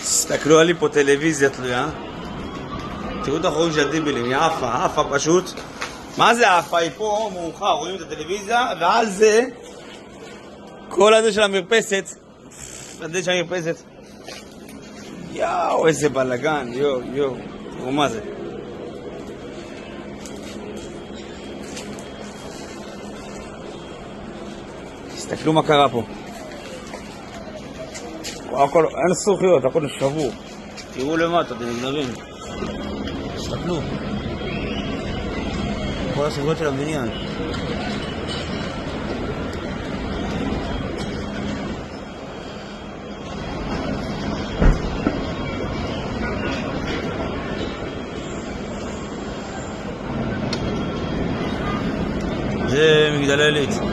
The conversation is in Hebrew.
תסתכלו, עלי פה טלוויזיה תלויה. תראו את החורים של הדיבלים, היא עפה פשוט. מה זה עפה? היא פה מאוחר, רואים את הטלוויזיה, ועל זה כל הזה של המרפסת, הדלת של המרפסת. יאו, איזה בלגן, יואו. תראו מה זה. תסתכלו מה קרה פה. הכל, אין סוכיות, הכל שבור. תראו למטה, אתם נגנבים. תסתכלו. כל הסוכיות של הבניין. זה מגדל עילית.